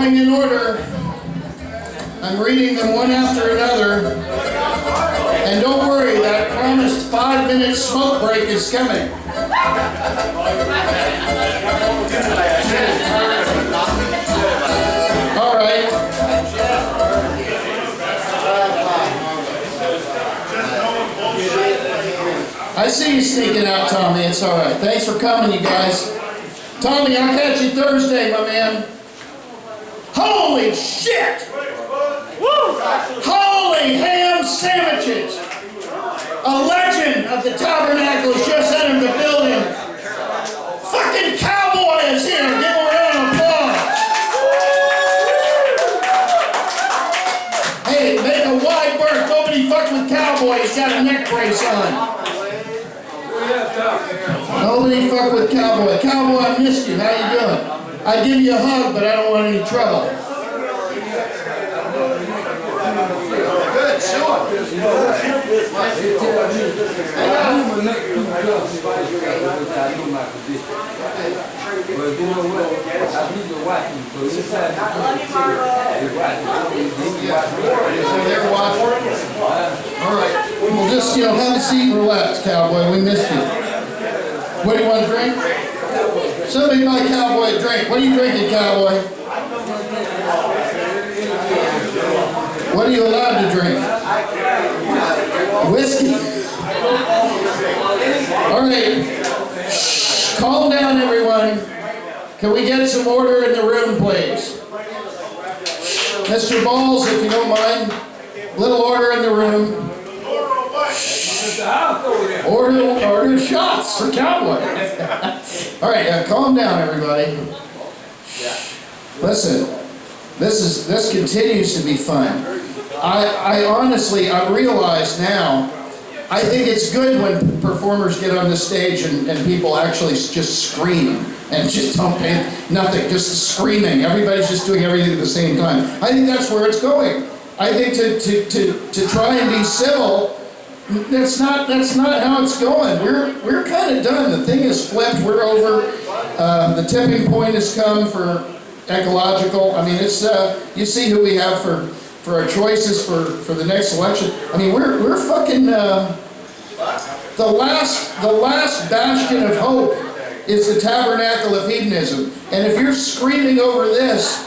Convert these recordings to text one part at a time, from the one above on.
going in order. I'm reading them one after another. And don't worry, that promised 5-minute smoke break is coming. All right. I see you sneaking out, Tommy. It's all right. Thanks for coming, you guys. Tommy, I'll catch you Thursday, my man. Holy shit! Woo! Holy ham sandwiches! A legend of the Tabernacle has just entered the building. Fucking cowboy is here. Give him a round of applause. Hey, make a wide berth. Nobody fuck with cowboy. He's got a neck brace on. Nobody fuck with cowboy. Cowboy, I missed you. How you doing? I'd give you a hug, but I don't want any trouble. Good, sure. All right. Well, just, have a seat and relax, cowboy. We missed you. What do you want to drink? Somebody buy cowboy a drink. What are you drinking, cowboy? What are you allowed to drink? Whiskey. All right. Shh. Calm down, everyone. Can we get some order in the room, please? Mr. Balls, if you don't mind, little order in the room. Order shots for cowboy. All right, calm down, everybody. Listen, this continues to be fun. I honestly, I realize now, I think it's good when performers get on the stage and people actually just scream and just don't pay nothing, just screaming. Everybody's just doing everything at the same time. I think that's where it's going. I think to try and be civil, that's not how it's going. We're kind of done. The thing is flipped. We're over. The tipping point has come for ecological. I mean, it's you see who we have for our choices for the next election. I mean, we're fucking the last bastion of hope is the Tabernacle of Hedonism. And if you're screaming over this,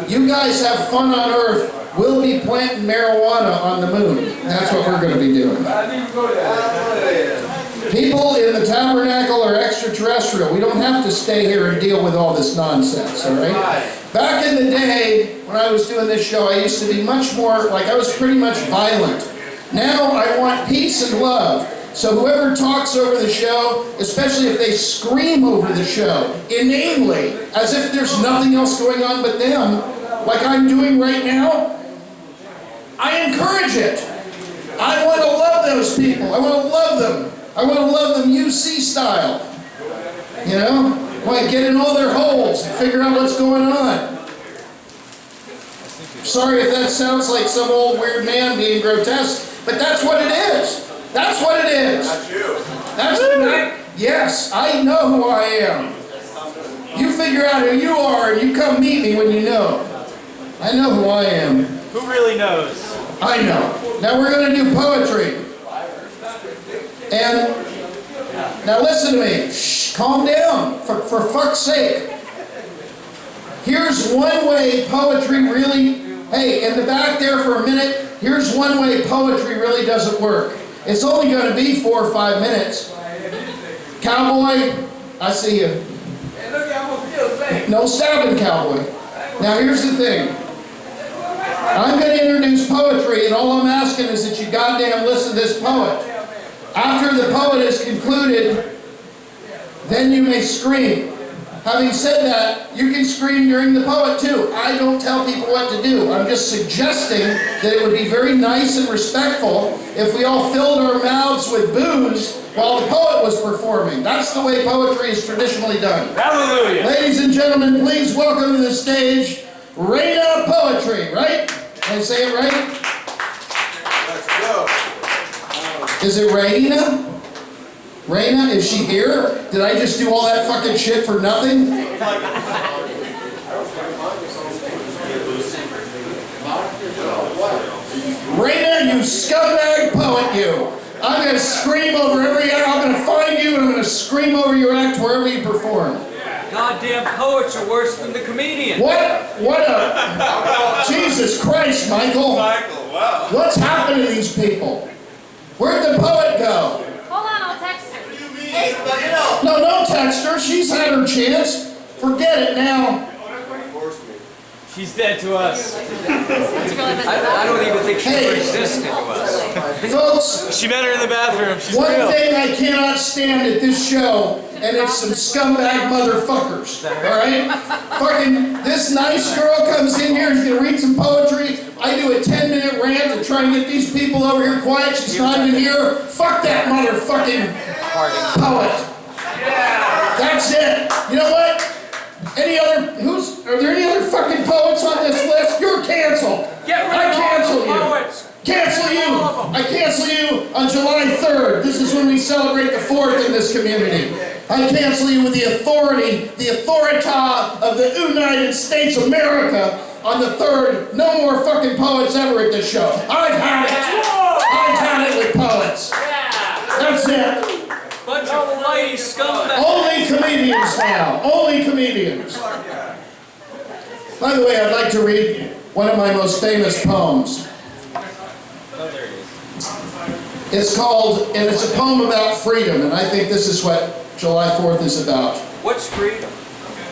you guys have fun on Earth. We'll be planting marijuana on the moon. That's what we're going to be doing. People in the Tabernacle are extraterrestrial. We don't have to stay here and deal with all this nonsense, all right? Back in the day, when I was doing this show, I used to be much more, like I was pretty much violent. Now I want peace and love. So whoever talks over the show, especially if they scream over the show, inanely, as if there's nothing else going on but them, like I'm doing right now, I encourage it. I want to love those people. I want to love them. I want to love them UC style. You know? I want to get in all their holes and figure out what's going on. Sorry if that sounds like some old weird man being grotesque, but that's what it is. That's what it is. That's you. That's that. Yes, I know who I am. You figure out who you are and you come meet me when you know. I know who I am. Who really knows? I know. Now we're going to do poetry. And now listen to me. Shh, calm down. For fuck's sake. Here's one way poetry really... Hey, in the back there for a minute, here's one way poetry really doesn't work. It's only going to be 4 or 5 minutes. Cowboy, I see you. No stabbing, cowboy. Now here's the thing. I'm going to introduce poetry, and all I'm asking is that you goddamn listen to this poet. After the poet is concluded, then you may scream. Having said that, you can scream during the poet too. I don't tell people what to do. I'm just suggesting that it would be very nice and respectful if we all filled our mouths with booze while the poet was performing. That's the way poetry is traditionally done. Hallelujah. Ladies and gentlemen, please welcome to the stage Reina Poetry, right? Can I say it right? Let's go. Is it Reina? Reina, is she here? Did I just do all that fucking shit for nothing? scumbag poet, you. I'm going to scream over every act. I'm going to find you and I'm going to scream over your act wherever you perform. Goddamn poets are worse than the comedians. What a... Jesus Christ, Michael. Wow. What's happened to these people? Where'd the poet go? Hold on, I'll text her. Hey, fuck it up. No, don't text her. She's had her chance. Forget it now. She's dead to us. I I don't even think she Hey. existed to us. Folks, She met her in the bathroom. She's one real. thing I cannot stand at this show, and it's some scumbag motherfuckers, alright? Fucking, this nice girl comes in here, she's gonna read some poetry. I do a 10-minute rant to try and get these people over here quiet. She's not even here. Fuck that motherfucking poet. That's it. You know what? Are there any other fucking poets on this list? You're canceled. Get rid I of cancel all the you. poets. Cancel you! I cancel you on July 3rd. This is when we celebrate the 4th in this community. I cancel you with the authority, the authorita of the United States of America on the 3rd. No more fucking poets ever at this show. I've had it. I've had it with poets. That's it. Bunch of flighty scumbags. Only comedians now. Only comedians. By the way, I'd like to read one of my most famous poems. Oh, there it is. It's called, and it's a poem about freedom, and I think this is what July 4th is about. What's freedom?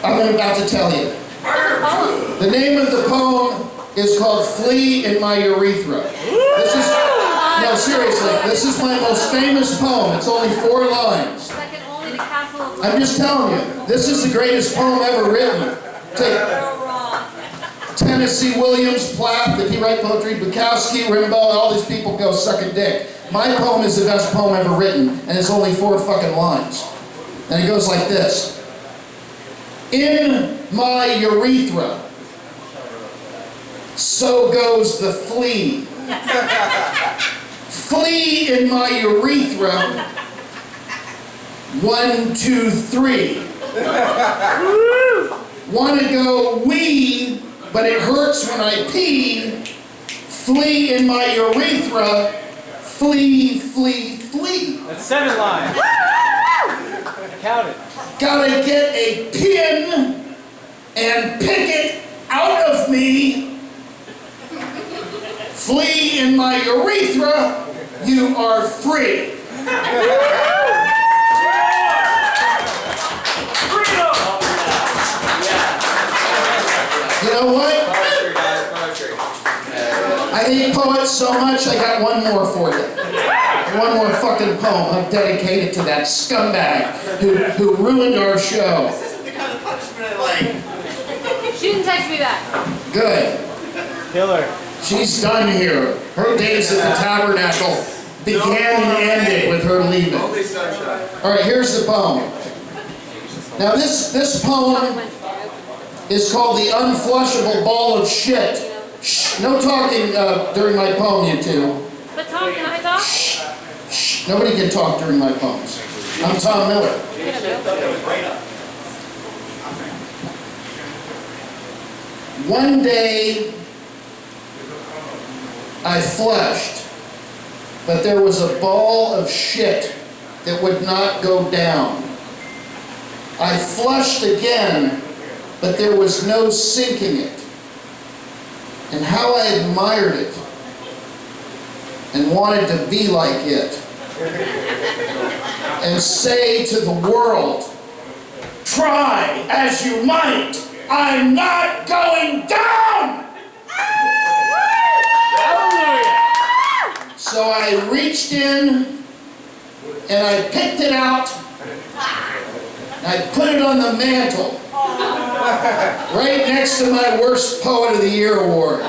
I'm about to tell you. The name of the poem is called Flee in My Urethra. No, seriously, this is my most famous poem. It's only 4 lines. Second only to Castle of I'm just telling you, this is the greatest poem ever written. Take Tennessee Williams, Platt, did he write poetry? Bukowski, Rimbaud, all these people go suck a dick. My poem is the best poem ever written, and it's only 4 fucking lines. And it goes like this. In my urethra, so goes the flea. Flee in my urethra, 1, 2, 3. Wanna go wee, but it hurts when I pee. Flee in my urethra, flee, flee, flee. That's 7 lines. Count it. Gotta get a pin and pick it out of me. Flee in my urethra, you are free. You know what? I hate poets so much, I got one more for you. One more fucking poem. I'm dedicated to that scumbag who ruined our show. This isn't the kind of punishment I like. She didn't text me back. Good. Killer. She's done here. Her days at the Tabernacle began and ended with her leaving. Only sunshine. All right, here's the poem. Now this poem is called The Unflushable Ball of Shit. Shh, no talking during my poem, you two. But Tom, can I talk? Shh, nobody can talk during my poems. I'm Tom Miller. One day, I flushed, but there was a ball of shit that would not go down. I flushed again, but there was no sinking it. And how I admired it and wanted to be like it and say to the world, try as you might, I'm not going down! So I reached in and I picked it out and I put it on the mantle right next to my Worst Poet of the Year award.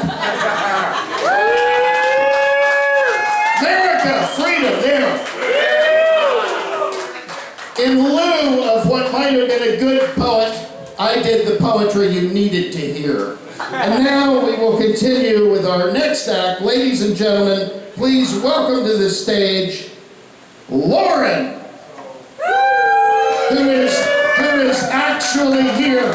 America, freedom, there. In lieu of what might have been a good poet, I did the poetry you needed to hear. And now we will continue with our next act. Ladies and gentlemen, please welcome to the stage, Lauren, who is actually here.